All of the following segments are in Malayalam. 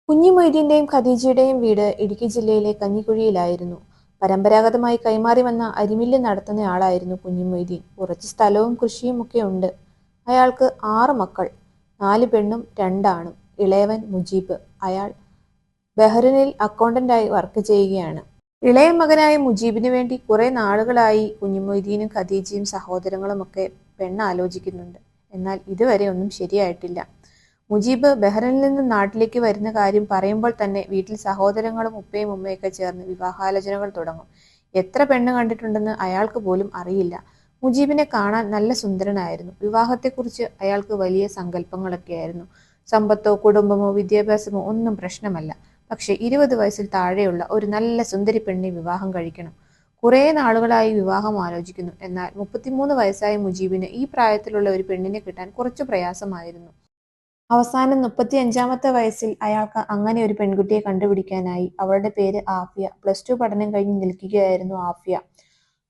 കുഞ്ഞു മൊയ്തീന്റെയും ഖദീജയുടെയും വീട് ഇടുക്കി ജില്ലയിലെ കഞ്ഞിക്കുഴിയിലായിരുന്നു. പരമ്പരാഗതമായി കൈമാറി വന്ന അരിമില്ല് നടത്തുന്നയാളായിരുന്നു കുഞ്ഞു മൊയ്തീൻ. കുറച്ച് സ്ഥലവും കൃഷിയും ഒക്കെ ഉണ്ട്. അയാൾക്ക് 6 മക്കൾ, 4 പെണ്ണും 2 ആണും. ഇളയവൻ മുജീബ്. അയാൾ ബഹ്റിനിൽ അക്കൗണ്ടന്റായി വർക്ക് ചെയ്യുകയാണ്. ഇളയ മകനായ മുജീബിന് വേണ്ടി കുറെ നാളുകളായി കുഞ്ഞു മൊയ്തീനും ഖദീജയും സഹോദരങ്ങളുമൊക്കെ പെണ്ണാലോചിക്കുന്നുണ്ട്. എന്നാൽ ഇതുവരെ ഒന്നും ശരിയായിട്ടില്ല. മുജീബ് ബഹ്റിനിൽ നിന്ന് നാട്ടിലേക്ക് വരുന്ന കാര്യം പറയുമ്പോൾ തന്നെ വീട്ടിൽ സഹോദരങ്ങളും ഉപ്പയും ഉമ്മയൊക്കെ ചേർന്ന് വിവാഹാലോചനകൾ തുടങ്ങും. എത്ര പെണ്ണ് കണ്ടിട്ടുണ്ടെന്ന് അയാൾക്ക് പോലും അറിയില്ല. മുജീബിനെ കാണാൻ നല്ല സുന്ദരനായിരുന്നു. വിവാഹത്തെക്കുറിച്ച് അയാൾക്ക് വലിയ സങ്കല്പങ്ങളൊക്കെയായിരുന്നു. സമ്പത്തോ കുടുംബമോ വിദ്യാഭ്യാസമോ ഒന്നും പ്രശ്നമല്ല. പക്ഷെ 20 വയസ്സിൽ താഴെയുള്ള ഒരു നല്ല സുന്ദരി പെണ്ണിനെ വിവാഹം കഴിക്കണം. കുറേ നാളുകളായി വിവാഹം ആലോചിക്കുന്നു. എന്നാൽ 33 വയസ്സായ മുജീബിന് ഈ പ്രായത്തിലുള്ള ഒരു പെണ്ണിനെ കിട്ടാൻ കുറച്ചു പ്രയാസമായിരുന്നു. അവസാനം 35-ാമത്തെ വയസ്സിൽ അയാൾക്ക് അങ്ങനെ ഒരു പെൺകുട്ടിയെ കണ്ടുപിടിക്കാനായി. അവളുടെ പേര് ആഫിയ. +2 പഠനം കഴിഞ്ഞ് നിൽക്കുകയായിരുന്നു ആഫിയ.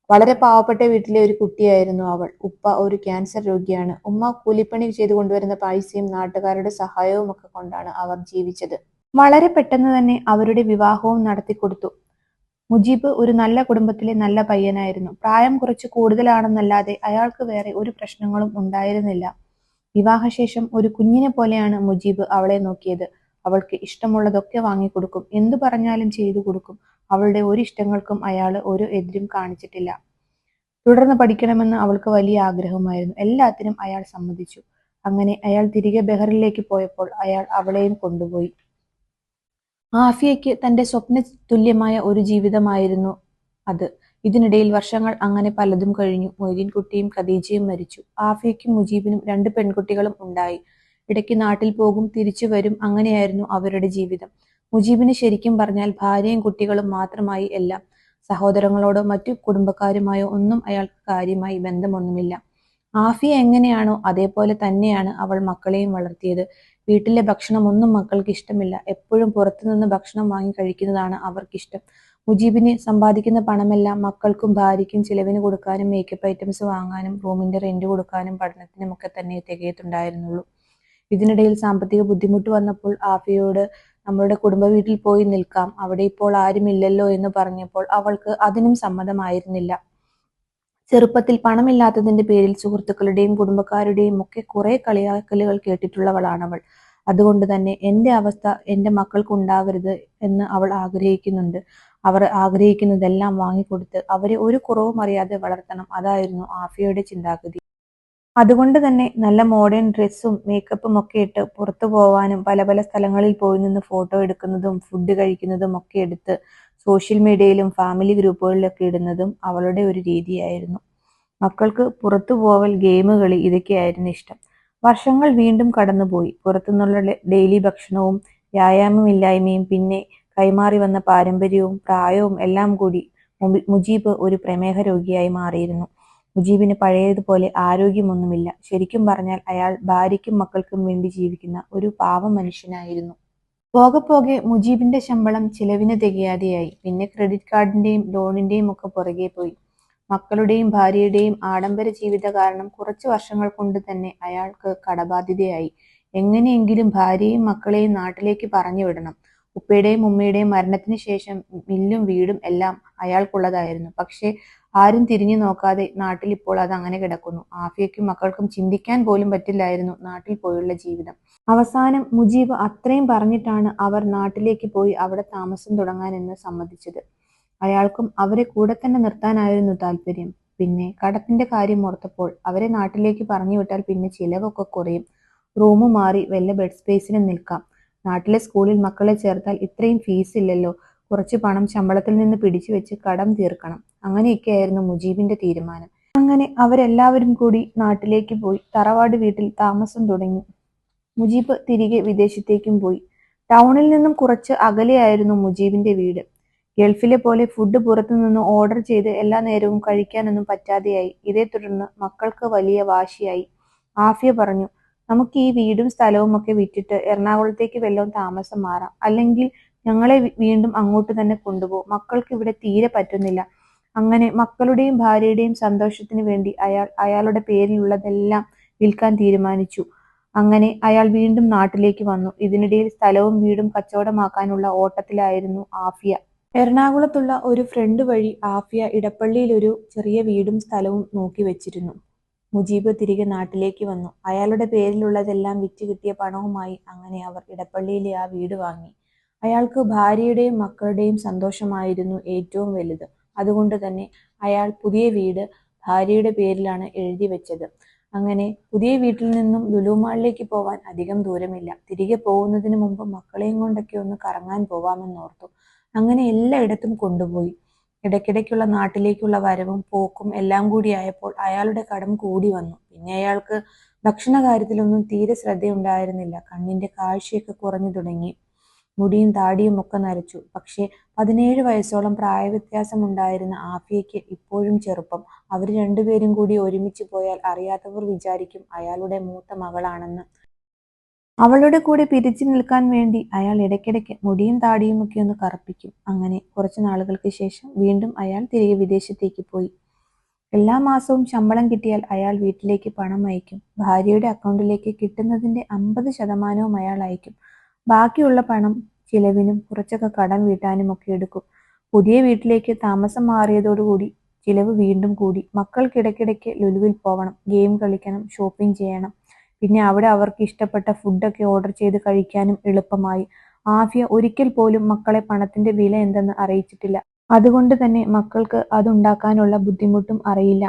വളരെ പാവപ്പെട്ട വീട്ടിലെ ഒരു കുട്ടിയായിരുന്നു അവൾ. ഉപ്പ ഒരു ക്യാൻസർ രോഗിയാണ്. ഉമ്മ കൂലിപ്പണി ചെയ്തു കൊണ്ടുവരുന്ന പൈസയും നാട്ടുകാരുടെ സഹായവും ഒക്കെ കൊണ്ടാണ് അവർ ജീവിച്ചത്. വളരെ പെട്ടെന്ന് തന്നെ അവരുടെ വിവാഹവും നടത്തിക്കൊടുത്തു. മുജീബ് ഒരു നല്ല കുടുംബത്തിലെ നല്ല പയ്യനായിരുന്നു. പ്രായം കുറച്ച് കൂടുതലാണെന്നല്ലാതെ അയാൾക്ക് വേറെ ഒരു പ്രശ്നങ്ങളും ഉണ്ടായിരുന്നില്ല. വിവാഹശേഷം ഒരു കുഞ്ഞിനെ പോലെയാണ് മുജീബ് അവളെ നോക്കിയത്. അവൾക്ക് ഇഷ്ടമുള്ളതൊക്കെ വാങ്ങിക്കൊടുക്കും. എന്തു പറഞ്ഞാലും ചെയ്തു കൊടുക്കും. അവളുടെ ഒരു ഇഷ്ടങ്ങൾക്കും അയാള് ഒരു എതിരും കാണിച്ചിട്ടില്ല. തുടർന്ന് പഠിക്കണമെന്ന് അവൾക്ക് വലിയ ആഗ്രഹമായിരുന്നു. എല്ലാത്തിനും അയാൾ സമ്മതിച്ചു. അങ്ങനെ അയാൾ തിരികെ ബഹ്റിനിലേക്ക് പോയപ്പോൾ അയാൾ അവളെയും കൊണ്ടുപോയി. ആഫിയയ്ക്ക് തന്റെ സ്വപ്ന തുല്യമായ ഒരു ജീവിതമായിരുന്നു അത്. ഇതിനിടയിൽ വർഷങ്ങൾ അങ്ങനെ പലതും കഴിഞ്ഞു. മൊയ്തീൻ കുട്ടിയും ഖദീജയും മരിച്ചു. ആഫിയയ്ക്കും മുജീബിനും 2 പെൺകുട്ടികളും ഉണ്ടായി. ഇടയ്ക്ക് നാട്ടിൽ പോകും, തിരിച്ചു വരും. അങ്ങനെയായിരുന്നു അവരുടെ ജീവിതം. മുജീബിന് ശരിക്കും പറഞ്ഞാൽ ഭാര്യയും കുട്ടികളും മാത്രമായി എല്ലാം. സഹോദരങ്ങളോടോ മറ്റു കുടുംബക്കാരുമായോ ഒന്നും അയാൾക്ക് കാര്യമായി ബന്ധമൊന്നുമില്ല. ആഫിയ എങ്ങനെയാണോ അതേപോലെ തന്നെയാണ് അവൾ മക്കളെയും വളർത്തിയത്. വീട്ടിലെ ഭക്ഷണം ഒന്നും മക്കൾക്ക് ഇഷ്ടമില്ല. എപ്പോഴും പുറത്തുനിന്ന് ഭക്ഷണം വാങ്ങി കഴിക്കുന്നതാണ് അവർക്കിഷ്ടം. മുജീബിന് സമ്പാദിക്കുന്ന പണമെല്ലാം മക്കൾക്കും ഭാര്യയ്ക്കും ചിലവിന് കൊടുക്കാനും മേക്കപ്പ് ഐറ്റംസ് വാങ്ങാനും റൂമിന്റെ റെന്റ് കൊടുക്കാനും പഠനത്തിനും ഒക്കെ തന്നെ തികയത്തുണ്ടായിരുന്നുള്ളൂ. ഇതിനിടയിൽ സാമ്പത്തിക ബുദ്ധിമുട്ട് വന്നപ്പോൾ ആഫിയയോട് നമ്മളുടെ കുടുംബ വീട്ടിൽ പോയി നിൽക്കാം, അവിടെ ഇപ്പോൾ ആരുമില്ലല്ലോ എന്ന് പറഞ്ഞപ്പോൾ അവൾക്ക് അതിനും സമ്മതമായിരുന്നില്ല. ചെറുപ്പത്തിൽ പണമില്ലാത്തതിന്റെ പേരിൽ സുഹൃത്തുക്കളുടെയും കുടുംബക്കാരുടെയും ഒക്കെ കുറെ കളിയാക്കലുകൾ കേട്ടിട്ടുള്ളവളാണവൾ. അതുകൊണ്ട് തന്നെ എന്റെ അവസ്ഥ എന്റെ മക്കൾക്ക് ഉണ്ടാവരുത് എന്ന് അവൾ ആഗ്രഹിക്കുന്നുണ്ട്. അവർ ആഗ്രഹിക്കുന്നതെല്ലാം വാങ്ങിക്കൊടുത്ത് അവരെ ഒരു കുറവും അറിയാതെ വളർത്തണം. അതായിരുന്നു ആഫിയയുടെ ചിന്താഗതി. അതുകൊണ്ട് തന്നെ നല്ല മോഡേൺ ഡ്രസ്സും മേക്കപ്പും ഒക്കെ ഇട്ട് പുറത്തു പോവാനും പല പല സ്ഥലങ്ങളിൽ പോയി നിന്ന് ഫോട്ടോ എടുക്കുന്നതും ഫുഡ് കഴിക്കുന്നതും ഒക്കെ എടുത്ത് സോഷ്യൽ മീഡിയയിലും ഫാമിലി ഗ്രൂപ്പുകളിലൊക്കെ ഇടുന്നതും അവളുടെ ഒരു രീതിയായിരുന്നു. മക്കൾക്ക് പുറത്തു പോവൽ, ഗെയിം കളി ഇതൊക്കെയായിരുന്നു ഇഷ്ടം. വർഷങ്ങൾ വീണ്ടും കടന്നുപോയി. പുറത്തുനിന്നുള്ള ഡെയിലി ഭക്ഷണവും വ്യായാമമില്ലായ്മയും പിന്നെ കൈമാറി വന്ന പാരമ്പര്യവും പ്രായവും എല്ലാം കൂടി മുജീബ് ഒരു പ്രമേഹ രോഗിയായി മാറിയിരുന്നു. മുജീബിന് പഴയതുപോലെ ആരോഗ്യമൊന്നുമില്ല. ശരിക്കും പറഞ്ഞാൽ അയാൾ ഭാര്യയ്ക്കും മക്കൾക്കും വേണ്ടി ജീവിക്കുന്ന ഒരു പാവം മനുഷ്യനായിരുന്നു. പോകെ പോകെ മുജീബിന്റെ ശമ്പളം ചിലവിന് തികയാതെയായി. പിന്നെ ക്രെഡിറ്റ് കാർഡിന്റെയും ലോണിന്റെയും ഒക്കെ പുറകെ പോയി. മക്കളുടെയും ഭാര്യയുടെയും ആഡംബര ജീവിത കാരണം കുറച്ചു വർഷങ്ങൾ കൊണ്ട് തന്നെ അയാൾക്ക് കടബാധ്യതയായി. എങ്ങനെയെങ്കിലും ഭാര്യയും മക്കളെയും നാട്ടിലേക്ക് പറഞ്ഞു വിടണം. ഉപ്പയുടെയും ഉമ്മയുടെയും മരണത്തിന് ശേഷം മില്ലും വീടും എല്ലാം അയാൾക്കുള്ളതായിരുന്നു. പക്ഷേ ആരും തിരിഞ്ഞു നോക്കാതെ നാട്ടിൽ ഇപ്പോൾ അത് അങ്ങനെ കിടക്കുന്നു. ആഫിയയ്ക്കും മക്കൾക്കും ചിന്തിക്കാൻ പോലും പറ്റില്ലായിരുന്നു നാട്ടിൽ പോയുള്ള ജീവിതം. അവസാനം മുജീബ് അത്രയും പറഞ്ഞിട്ടാണ് അവർ നാട്ടിലേക്ക് പോയി അവിടെ താമസം തുടങ്ങാനെന്ന് സമ്മതിച്ചത്. അയാൾക്കും അവരെ കൂടെ തന്നെ നിർത്താനായിരുന്നു താല്പര്യം. പിന്നെ കടത്തിന്റെ കാര്യം ഓർത്തപ്പോൾ അവരെ നാട്ടിലേക്ക് പറഞ്ഞു വിട്ടാൽ പിന്നെ ചിലവൊക്കെ കുറയും. റൂം മാറി വല്ല ബെഡ് സ്പേസിനും നിൽക്കാം. നാട്ടിലെ സ്കൂളിൽ മക്കളെ ചേർത്താൽ ഇത്രയും ഫീസ് ഇല്ലല്ലോ. കുറച്ച് പണം ശമ്പളത്തിൽ നിന്ന് പിടിച്ചു വെച്ച് കടം തീർക്കണം. അങ്ങനെയൊക്കെയായിരുന്നു മുജീബിന്റെ തീരുമാനം. അങ്ങനെ അവരെല്ലാവരും കൂടി നാട്ടിലേക്ക് പോയി തറവാട് വീട്ടിൽ താമസം തുടങ്ങി. മുജീബ് തിരികെ വിദേശത്തേക്കും പോയി. ടൗണിൽ നിന്നും കുറച്ച് അകലെയായിരുന്നു മുജീബിന്റെ വീട്. ഗൾഫിലെ പോലെ ഫുഡ് പുറത്തുനിന്ന് ഓർഡർ ചെയ്ത് എല്ലാ നേരവും കഴിക്കാനൊന്നും പറ്റാതെയായി. ഇതേ തുടർന്ന് മക്കൾക്ക് വലിയ വാശിയായി. ആഫിയ പറഞ്ഞു, നമുക്ക് ഈ വീടും സ്ഥലവും ഒക്കെ വിറ്റിട്ട് എറണാകുളത്തേക്ക് വല്ലതും താമസം മാറാം. അല്ലെങ്കിൽ ഞങ്ങളെ വീണ്ടും അങ്ങോട്ട് തന്നെ കൊണ്ടുപോ. മക്കൾക്ക് ഇവിടെ തീരെ പറ്റുന്നില്ല. അങ്ങനെ മക്കളുടെയും ഭാര്യയുടെയും സന്തോഷത്തിന് വേണ്ടി അയാൾ അയാളുടെ പേരിലുള്ളതെല്ലാം വിൽക്കാൻ തീരുമാനിച്ചു. അങ്ങനെ അയാൾ വീണ്ടും നാട്ടിലേക്ക് വന്നു. ഇതിനിടയിൽ സ്ഥലവും വീടും കച്ചവടമാക്കാനുള്ള ഓട്ടത്തിലായിരുന്നു ആഫിയ. എറണാകുളത്തുള്ള ഒരു ഫ്രണ്ട് വഴി ആഫിയ ഇടപ്പള്ളിയിൽ ഒരു ചെറിയ വീടും സ്ഥലവും നോക്കി വെച്ചിരുന്നു. മുജീബ് തിരികെ നാട്ടിലേക്ക് വന്നു. അയാളുടെ പേരിലുള്ളതെല്ലാം വിറ്റ് കിട്ടിയ പണവുമായി അങ്ങനെ അവർ ഇടപ്പള്ളിയിലെ ആ വീട് വാങ്ങി. അയാൾക്ക് ഭാര്യയുടെയും മക്കളുടെയും സന്തോഷമായിരുന്നു ഏറ്റവും വലുത്. അതുകൊണ്ട് തന്നെ അയാൾ പുതിയ വീട് ഭാര്യയുടെ പേരിലാണ് എഴുതി വെച്ചത്. അങ്ങനെ പുതിയ വീട്ടിൽ നിന്നും ലുലു മാളിലേക്ക് പോവാൻ അധികം ദൂരമില്ല. തിരികെ പോകുന്നതിന് മുമ്പ് മക്കളെയും കൊണ്ടൊക്കെ ഒന്ന് കറങ്ങാൻ പോവാമെന്നോർത്തു. അങ്ങനെ എല്ലായിടത്തും കൊണ്ടുപോയി. ഇടയ്ക്കിടയ്ക്കുള്ള നാട്ടിലേക്കുള്ള വരവും പോക്കും എല്ലാം കൂടിയായപ്പോൾ അയാളുടെ കടം കൂടി വന്നു. പിന്നെ അയാൾക്ക് ഭക്ഷണ കാര്യത്തിലൊന്നും തീരെ ശ്രദ്ധയുണ്ടായിരുന്നില്ല. കണ്ണിന്റെ കാഴ്ചയൊക്കെ കുറഞ്ഞു തുടങ്ങി. മുടിയും താടിയും ഒക്കെ നരച്ചു. പക്ഷേ 17 വയസ്സോളം പ്രായവ്യത്യാസമുണ്ടായിരുന്ന ആഫിയയ്ക്ക് ഇപ്പോഴും ചെറുപ്പം. അവർ രണ്ടുപേരും കൂടി ഒരുമിച്ച് പോയാൽ അറിയാത്തവർ വിചാരിക്കും അയാളുടെ മൂത്ത മകളാണെന്ന്. അവളുടെ കൂടെ പിരിച്ചു നിൽക്കാൻ വേണ്ടി അയാൾ ഇടയ്ക്കിടയ്ക്ക് മുടിയും താടിയും ഒക്കെ ഒന്ന് കറുപ്പിക്കും. അങ്ങനെ കുറച്ചു നാളുകൾക്ക് ശേഷം വീണ്ടും അയാൾ തിരികെ വിദേശത്തേക്ക് പോയി. എല്ലാ മാസവും ശമ്പളം കിട്ടിയാൽ അയാൾ വീട്ടിലേക്ക് പണം അയക്കും. ഭാര്യയുടെ അക്കൗണ്ടിലേക്ക് കിട്ടുന്നതിന്റെ 50% അയാൾ അയക്കും. ബാക്കിയുള്ള പണം ചിലവിനും കുറച്ചൊക്കെ കടം വീട്ടാനും ഒക്കെ എടുക്കും. പുതിയ വീട്ടിലേക്ക് താമസം മാറിയതോടുകൂടി ചിലവ് വീണ്ടും കൂടി. മക്കൾക്കിടയ്ക്കിടയ്ക്ക് ലുലുവിൽ പോവണം, ഗെയിം കളിക്കണം, ഷോപ്പിംഗ് ചെയ്യണം. പിന്നെ അവിടെ അവർക്ക് ഇഷ്ടപ്പെട്ട ഫുഡൊക്കെ ഓർഡർ ചെയ്ത് കഴിക്കാനും എളുപ്പമായി. ആഫിയ ഒരിക്കൽ പോലും മക്കളെ പണത്തിന്റെ വില എന്തെന്ന് അറിയിച്ചിട്ടില്ല. അതുകൊണ്ട് തന്നെ മക്കൾക്ക് അതുണ്ടാക്കാനുള്ള ബുദ്ധിമുട്ടും അറിയില്ല.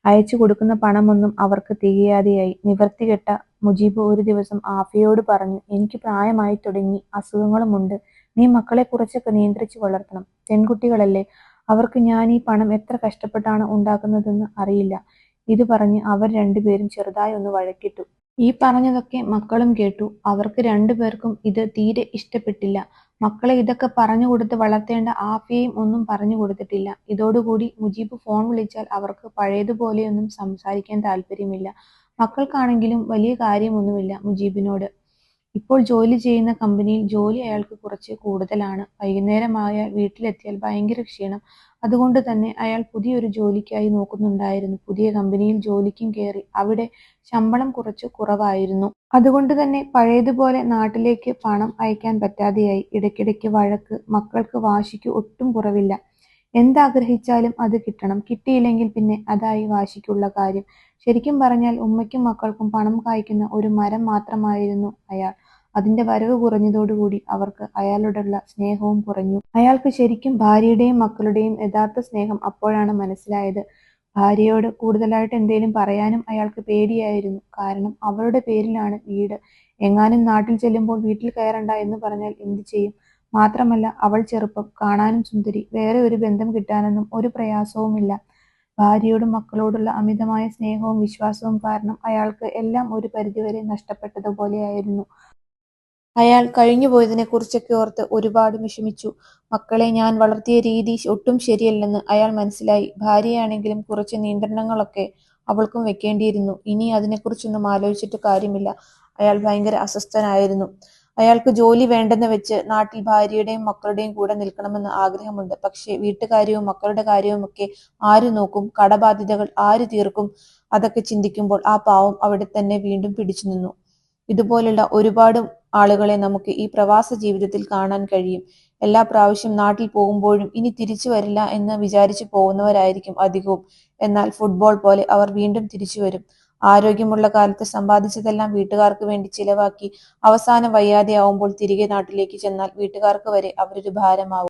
അയച്ചു കൊടുക്കുന്ന പണമൊന്നും അവർക്ക് തികയാതെയായി. നിവൃത്തികെട്ട മുജീബ് ഒരു ദിവസം ആഫിയയോട് പറഞ്ഞു, എനിക്ക് പ്രായമായി തുടങ്ങി, അസുഖങ്ങളുമുണ്ട്. നീ മക്കളെ കുറച്ചൊക്കെ നിയന്ത്രിച്ചു വളർത്തണം. പെൺകുട്ടികളല്ലേ, അവർക്ക് ഞാൻ ഈ പണം എത്ര കഷ്ടപ്പെട്ടാണ് ഉണ്ടാക്കുന്നതെന്ന് അറിയില്ല. ഇത് പറഞ്ഞ് അവർ രണ്ടുപേരും ചെറുതായി ഒന്ന് വഴക്കിട്ടു. ഈ പറഞ്ഞതൊക്കെ മക്കളും കേട്ടു. അവർക്ക് രണ്ടുപേർക്കും ഇത് തീരെ ഇഷ്ടപ്പെട്ടില്ല. മക്കളെ ഇതൊക്കെ പറഞ്ഞു കൊടുത്ത് വളർത്തേണ്ട ആഫിയയും ഒന്നും പറഞ്ഞു കൊടുത്തിട്ടില്ല. ഇതോടുകൂടി മുജീബ് ഫോൺ വിളിച്ചാൽ അവർക്ക് പഴയതുപോലെയൊന്നും സംസാരിക്കാൻ താല്പര്യമില്ല. മക്കൾക്കാണെങ്കിലും വലിയ കാര്യമൊന്നുമില്ല മുജീബിനോട്. ഇപ്പോൾ ജോലി ചെയ്യുന്ന കമ്പനിയിൽ ജോലി അയാൾക്ക് കുറച്ച് കൂടുതലാണ്. വൈകുന്നേരമായാൽ വീട്ടിലെത്തിയാൽ ഭയങ്കര ക്ഷീണം. അതുകൊണ്ട് തന്നെ അയാൾ പുതിയൊരു ജോലിക്കായി നോക്കുന്നുണ്ടായിരുന്നു. പുതിയ കമ്പനിയിൽ ജോലിക്കും കയറി. അവിടെ ശമ്പളം കുറച്ച് കുറവായിരുന്നു. അതുകൊണ്ട് തന്നെ പഴയതുപോലെ നാട്ടിലേക്ക് പണം അയക്കാൻ പറ്റാതെയായി. ഇടയ്ക്കിടയ്ക്ക് വഴക്ക്. മക്കൾക്ക് വാശിക്ക് ഒട്ടും കുറവില്ല. എന്താഗ്രഹിച്ചാലും അത് കിട്ടണം. കിട്ടിയില്ലെങ്കിൽ പിന്നെ അതായി വാശിക്കുള്ള കാര്യം. ശരിക്കും പറഞ്ഞാൽ ഉമ്മയ്ക്കും മക്കൾക്കും പണം കായ്ക്കുന്ന ഒരു മരം മാത്രമായിരുന്നു അയാൾ. അതിന്റെ വരവ് കുറഞ്ഞതോടുകൂടി അവർക്ക് അയാളോടുള്ള സ്നേഹവും കുറഞ്ഞു. അയാൾക്ക് ശരിക്കും ഭാര്യയുടെയും മക്കളുടെയും യഥാർത്ഥ സ്നേഹം അപ്പോഴാണ് മനസ്സിലായത്. ഭാര്യയോട് കൂടുതലായിട്ട് എന്തേലും പറയാനും അയാൾക്ക് പേടിയായിരുന്നു. കാരണം അവളുടെ പേരിലാണ് വീട്. എങ്ങാനും നാട്ടിൽ ചെല്ലുമ്പോൾ വീട്ടിൽ കയറണ്ട എന്ന് പറഞ്ഞാൽ എന്തു ചെയ്യും? മാത്രമല്ല അവൾ ചെറുപ്പം, കാണാനും സുന്ദരി. വേറെ ഒരു ബന്ധം കിട്ടാനൊന്നും ഒരു പ്രയാസവുമില്ല. ഭാര്യയോടും മക്കളോടുള്ള അമിതമായ സ്നേഹവും വിശ്വാസവും കാരണം അയാൾക്ക് എല്ലാം ഒരു പരിധിവരെ നഷ്ടപ്പെട്ടതുപോലെയായിരുന്നു. അയാൾ കഴിഞ്ഞുപോയതിനെക്കുറിച്ചൊക്കെ ഓർത്ത് ഒരുപാട് വിഷമിച്ചു. മക്കളെ ഞാൻ വളർത്തിയ രീതി ഒട്ടും ശരിയല്ലെന്ന് അയാൾ മനസ്സിലായി. ഭാര്യയാണെങ്കിലും കുറച്ച് നിയന്ത്രണങ്ങളൊക്കെ അവൾക്കും വെക്കേണ്ടിയിരുന്നു. ഇനി അതിനെക്കുറിച്ചൊന്നും ആലോചിച്ചിട്ട് കാര്യമില്ല. അയാൾ ഭയങ്കര അസ്വസ്ഥനായിരുന്നു. അയാൾക്ക് ജോലി വേണ്ടെന്ന് വെച്ച് നാട്ടിൽ ഭാര്യയുടെയും മക്കളുടെയും കൂടെ നിൽക്കണമെന്ന് ആഗ്രഹമുണ്ട്. പക്ഷേ വീട്ടുകാര്യവും മക്കളുടെ കാര്യവുമൊക്കെ ആര് നോക്കും? കടബാധ്യതകൾ ആര് തീർക്കും? അതൊക്കെ ചിന്തിക്കുമ്പോൾ ആ പാവം അവിടെ തന്നെ വീണ്ടും പിടിച്ചു നിന്നു. ഇതുപോലുള്ള ഒരുപാട് ആളുകളെ നമുക്ക് ഈ പ്രവാസ ജീവിതത്തിൽ കാണാൻ കഴിയും. എല്ലാ പ്രാവശ്യം നാട്ടിൽ പോകുമ്പോഴും ഇനി തിരിച്ചു വരില്ല എന്ന് വിചാരിച്ചു പോകുന്നവരായിരിക്കും അധികവും. എന്നാൽ ഫുട്ബോൾ പോലെ അവർ വീണ്ടും തിരിച്ചു വരും. ആരോഗ്യമുള്ള കാലത്ത് സമ്പാദിച്ചതെല്ലാം വീട്ടുകാർക്ക് വേണ്ടി ചിലവാക്കി അവസാനം വയ്യാതെയാവുമ്പോൾ തിരികെ നാട്ടിലേക്ക് ചെന്നാൽ വീട്ടുകാർക്ക് വരെ അവരൊരു ഭാരമാവും.